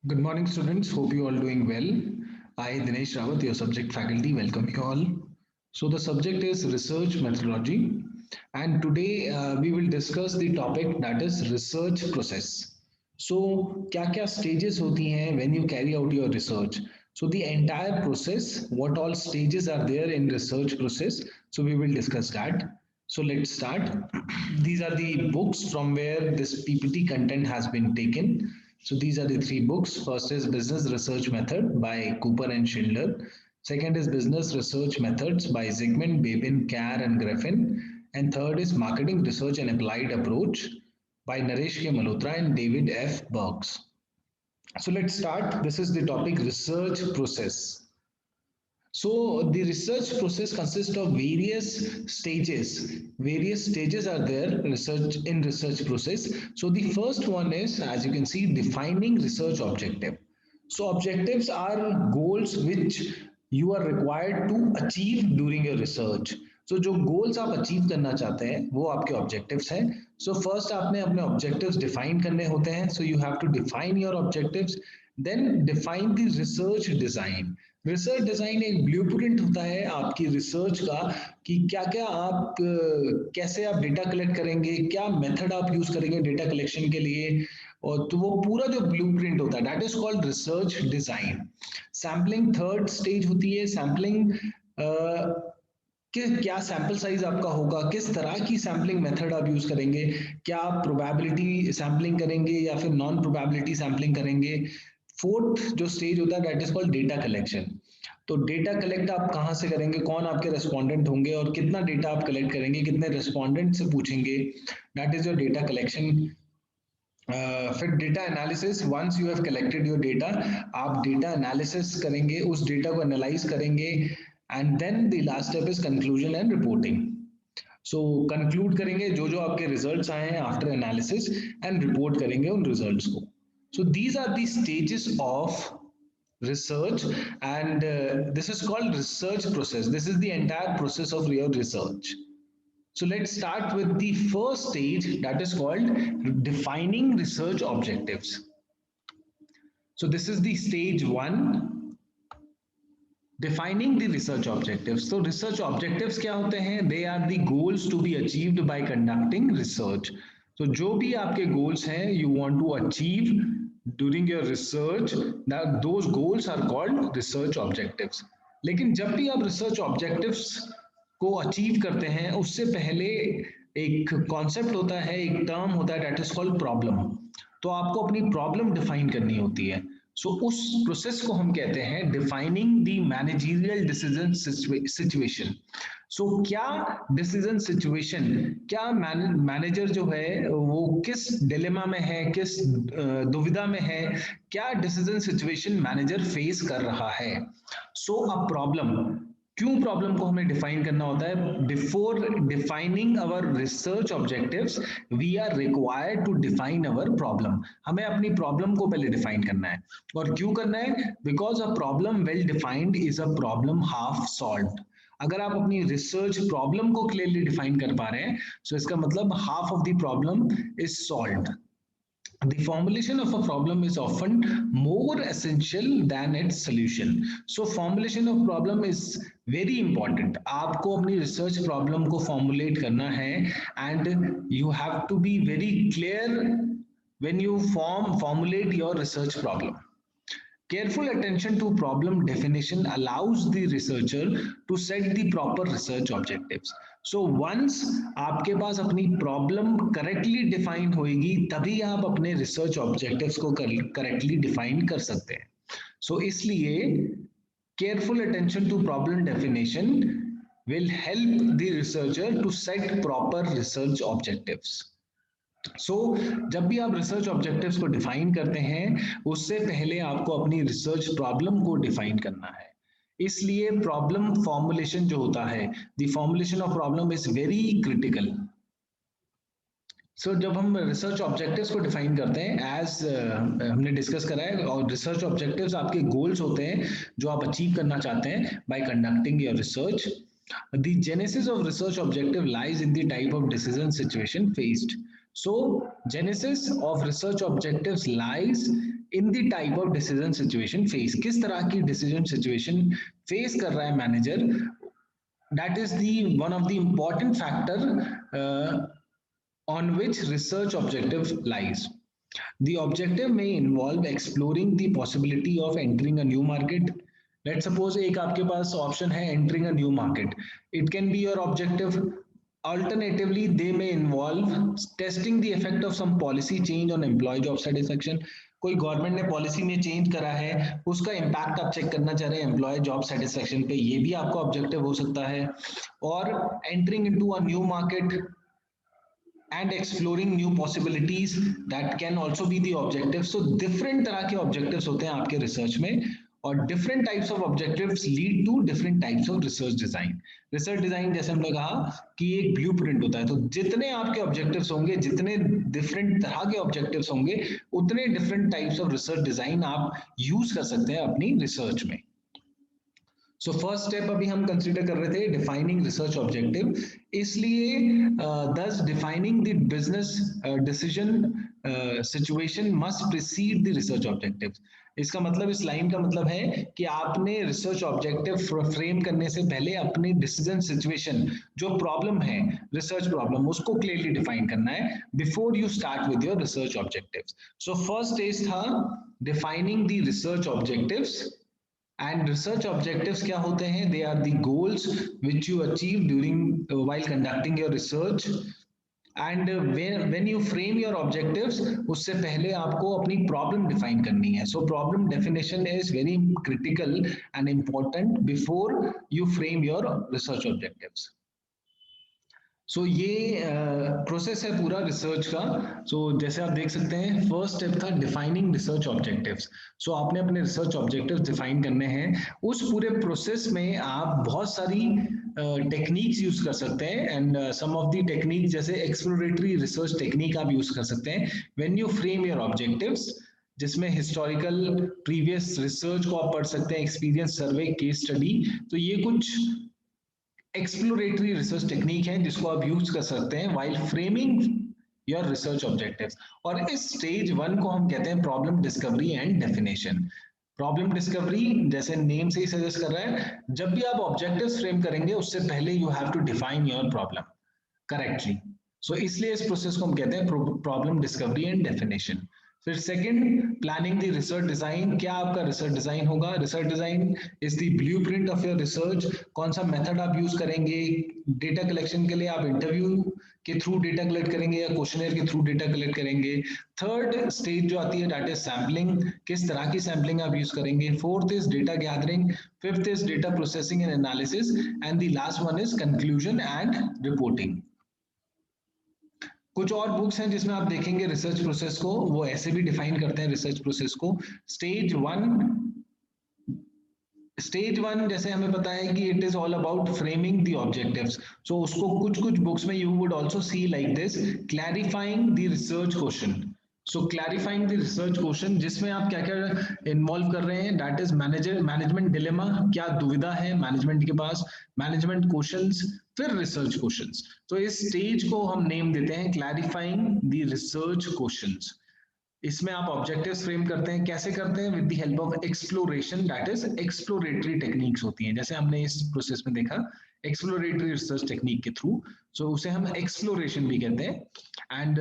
Good morning, students. Hope you all doing well. I, Dinesh Rawat, your subject faculty, welcome you all. So the subject is research methodology, and today we will discuss the topic that is research process. So क्या-क्या stages होती हैं when you carry out your research? So the entire process, what all stages are there in research process? So we will discuss that. So let's start. These are the books from where this PPT content has been taken. So these are the three books. First is Business Research Method by Cooper and Schindler. Second is Business Research Methods by Zygmunt, Babin, Kerr, and Griffin. And third is Marketing Research and Applied Approach by Naresh K. Malhotra and David F. Burks. So let's start. This is the topic research process. So the research process consists of various stages. Various stages are there in research process. So the first one is, as you can see, defining research objective. So objectives are goals which you are required to achieve during your research. So जो goals आप achieve करना चाहते हैं वो आपके objectives हैं. So first आपने अपने objectives define करने होते हैं. So you have to define your objectives. Then define the research design. Research design एक ब्लूप्रिंट होता है आपकी रिसर्च का कि क्या क्या आप कैसे आप डेटा कलेक्ट करेंगे, क्या मेथड आप यूज करेंगे डेटा कलेक्शन के लिए, और तो वो पूरा जो ब्लूप्रिंट होता है that is called research design. Sampling third stage होती है. सैम्पलिंग कि क्या सैंपल साइज आपका होगा, किस तरह की सैम्पलिंग मेथड आप यूज करेंगे, क्या आप प्रोबेबिलिटी सैम्पलिंग करेंगे या फिर नॉन प्रोबेबिलिटी सैम्पलिंग करेंगे. फोर्थ जो स्टेज होता है that is called data collection. तो डेटा कलेक्ट आप कहाँ से करेंगे, कौन आपके रेस्पोंडेंट होंगे और कितना डेटा आप कलेक्ट करेंगे, कितने रेस्पोंडेंट से पूछेंगे, that is your data collection. फिर data analysis. Once you have collected your data, आप डेटा एनालिसिस करेंगे, उस डेटा को एनालाइज करेंगे. And then the last step is conclusion and reporting. So conclude करेंगे जो जो आपके रिजल्ट्स आए हैं आफ्टर एनालिसिस एंड रिपोर्ट करेंगे उन रिजल्ट्स को. So these are the stages of research, and this is called research process. This is the entire process of your research. So let's start with the first stage, that is called defining research objectives. So this is the stage 1, defining the research objectives. So research objectives क्या होते हैं? They are the goals to be achieved by conducting research. So जो भी आपके goals हैं you want to achieve during your research, that those goals are called research objectives. लेकिन जब भी आप research objectives को अचीव करते हैं उससे पहले एक कॉन्सेप्ट होता है, एक टर्म होता है दैट इज कॉल्ड प्रॉब्लम. तो आपको अपनी प्रॉब्लम डिफाइन करनी होती है. सो उस प्रोसेस को हम कहते हैं defining the managerial decision situation. So क्या डिसीजन सिचुएशन, क्या मैनेजर जो है वो किस डिलेमा में है, किस दुविधा में है, क्या डिसीजन सिचुएशन मैनेजर फेस कर रहा है. सो अ प्रॉब्लम, क्यों प्रॉब्लम को हमें डिफाइन करना होता है? Before defining our research objectives we are required to define our problem. हमें अपनी प्रॉब्लम को पहले डिफाइन करना है. और क्यों करना है? Because a problem well defined is a problem half solved. अगर आप अपनी रिसर्च प्रॉब्लम को क्लियरली डिफाइन कर पा रहे हैं तो इसका मतलब half of the problem is solved. The formulation of a problem is often more essential than its solution. So formulation of problem is very important. आपको अपनी research problem को formulate करना है and you have to be very clear when you formulate your research problem. Careful attention to problem definition allows the researcher to set the proper research objectives. So once आपके पास अपनी problem correctly define होगी तभी आप अपने research objectives को correctly define कर सकते हैं. सो इसलिए careful attention to problem definition will help the researcher to set proper research objectives. जब भी आप रिसर्च ऑब्जेक्टिव्स को डिफाइन करते हैं उससे पहले आपको अपनी रिसर्च प्रॉब्लम को डिफाइन करना है. इसलिए प्रॉब्लम फॉर्मुलेशन जो होता है, the formulation of problem is very critical. जब हम रिसर्च ऑब्जेक्टिव्स को डिफाइन करते हैं एज हमने डिस्कस करा है, और रिसर्च ऑब्जेक्टिव्स आपके गोल्स होते हैं जो आप अचीव करना चाहते हैं bye conducting your research. The genesis of research objective lies in the type of decision situation faced. So genesis of research objectives lies in the type of decision situation face, किस तरह की decision situation face कर रहा है manager, that is the one of the important factor on which research objective lies. The objective may involve exploring the possibility of entering a new market. Let's suppose एक आपके पास option है entering a new market. It can be your objective. Alternatively, they may involve testing the effect of some policy change on employee job satisfaction. कोई government ने policy में change करा है, उसका impact आप चेक करना चाह रहे हैं एम्प्लॉय जॉब सेटिस्फेक्शन पे, ये भी आपका ऑब्जेक्टिव हो सकता है. और entering into a new market and exploring new possibilities, that can also be the objective. So different तरह के objectives होते हैं आपके research में, और different types of objectives lead to different types of research design. Research design जैसे हमने कहा कि एक blueprint होता है, तो जितने आपके objectives होंगे, जितने different तरह के objectives होंगे, उतने different types of research design आप use कर सकते हैं अपनी research में. सो फर्स्ट स्टेप अभी हम कंसीडर कर रहे थे डिफाइनिंग रिसर्च ऑब्जेक्टिव. इसलिए दस defining the business decision situation must preceded the research objective. इसका मतलब, इस लाइन का मतलब है कि आपने रिसर्च ऑब्जेक्टिव फ्रेम करने से पहले अपनी डिसीजन सिचुएशन, जो प्रॉब्लम है रिसर्च प्रॉब्लम, उसको क्लियरली डिफाइन करना है before you start with your research objectives. So first stage था defining the research objectives. And research objectives क्या होते हैं? They are the goals which you achieve during while conducting your research. And when you frame your objectives, उससे पहले आपको अपनी problem define करनी है. So problem definition is very critical and important before you frame your research objectives. सो ये process है पूरा research का. सो जैसे आप देख सकते हैं, फर्स्ट स्टेप था डिफाइनिंग रिसर्च ऑब्जेक्टिव्स. सो आपने अपने रिसर्च ऑब्जेक्टिव्स डिफाइन करने हैं. उस पूरे प्रोसेस में आप बहुत सारी टेक्निक्स यूज कर सकते हैं. And some of the technique जैसे एक्सप्लोरेटरी रिसर्च टेक्निक आप यूज कर सकते हैं when you frame your objectives, जिसमें हिस्टोरिकल प्रीवियस रिसर्च को आप पढ़ सकते हैं, एक्सपीरियंस सर्वे, केस स्टडी. तो ये कुछ एक्सप्लोरेटरी रिसर्च टेक्निक है जिसको आप यूज कर सकते हैं while framing your research objectives. और इस स्टेज 1 को हम कहते हैं problem discovery and definition. Problem discovery जैसे नेम से ही सजेस्ट कर रहा है, जब भी आप ऑब्जेक्टिव्स फ्रेम करेंगे उससे पहले you have to define your problem correctly. So इसलिए इस प्रोसेस को हम कहते हैं प्रॉब्लम डिस्कवरी एंड डेफिनेशन. फिर second, planning the research design. क्या आपका रिसर्च डिजाइन होगा? Research design is the blueprint of your research. कौन सा मेथड आप यूज करेंगे? डेटा कलेक्शन के लिए आप इंटरव्यू के थ्रू डेटा कलेक्ट करेंगे या क्वेश्चनर के थ्रू डेटा कलेक्ट करेंगे? थर्ड स्टेज जो आती है दैट इज सैम्पलिंग. किस तरह की सैम्पलिंग आप यूज करेंगे? Fourth is data gathering. Fifth is data processing and analysis. And the last one is conclusion and reporting. कुछ और बुक्स हैं जिसमें आप देखेंगे रिसर्च प्रोसेस को, वो ऐसे भी डिफाइन करते हैं रिसर्च प्रोसेस को. स्टेज वन जैसे हमें पता है कि it is all about framing the objectives. So उसको कुछ कुछ बुक्स में you would also see like this, clarifying the research question. So clarifying the research question, जिसमें आप क्या क्या इन्वॉल्व कर रहे हैं, दैट इज मैनेजमेंट डिलेमा. क्या दुविधा है मैनेजमेंट के पास? मैनेजमेंट क्वेश्चंस, फिर रिसर्च क्वेश्चंस. तो इस स्टेज को हम नेम देते हैं क्लैरिफाइंग द रिसर्च क्वेश्चंस. इसमें आप ऑब्जेक्टिव्स फ्रेम करते हैं. कैसे करते हैं? With the help of exploration, that is exploratory techniques होती हैं, जैसे हमने इस प्रोसेस में देखा एक्सप्लोरेटरी रिसर्च टेक्निक के थ्रू. सो उसे हम एक्सप्लोरेशन भी कहते हैं. एंड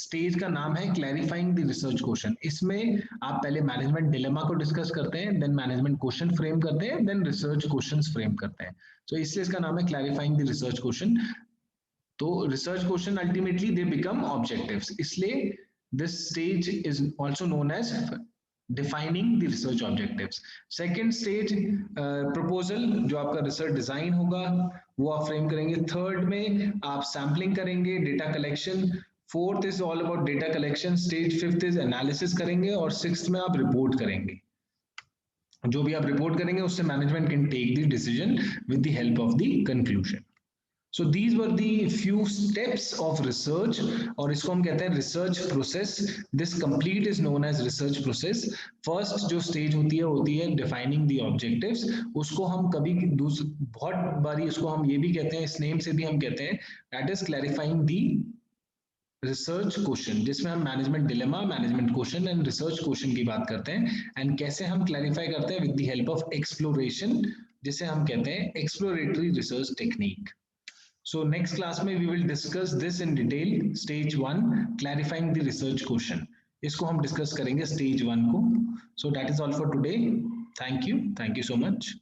स्टेज का नाम है क्लैरिफाइंग द रिसर्च क्वेश्चन. इसमें आप पहले मैनेजमेंट डिलेमा को डिस्कस करते हैं, देन मैनेजमेंट क्वेश्चन फ्रेम करते हैं, देन रिसर्च क्वेश्चंस फ्रेम करते हैं. सो इसलिए इसका नाम है क्लैरिफाइंग द रिसर्च क्वेश्चन. तो research question ultimately they become objectives. इसलिए this stage is also known as defining the research objectives. Second stage, proposal, जो आपका रिसर्च डिजाइन होगा वो आप फ्रेम करेंगे. थर्ड में आप सैम्पलिंग करेंगे, data collection. Fourth is all about data collection. Stage fifth is analysis करेंगे. और सिक्स्थ में आप रिपोर्ट करेंगे. जो भी आप रिपोर्ट करेंगे उससे management can take the decision with the help of the conclusion. So these were the few steps of research, और इसको हम कहते हैं research process. This complete is known as research process. First जो स्टेज होती है डिफाइनिंग द ऑब्जेक्टिव्स. उसको हम कभी बहुत बारी उसको हम ये भी कहते हैं, इस नेम से भी हम कहते हैं, that is clarifying the research question, जिसमें हम management dilemma, management question and research question की बात करते हैं, एंड कैसे हम क्लैरिफाई करते हैं with the help of exploration, जिसे हम कहते हैं exploratory research technique. So next class में we will discuss this in detail. Stage 1, clarifying the research question. इसको हम discuss करेंगे stage 1 को. So that is all for today. Thank you so much.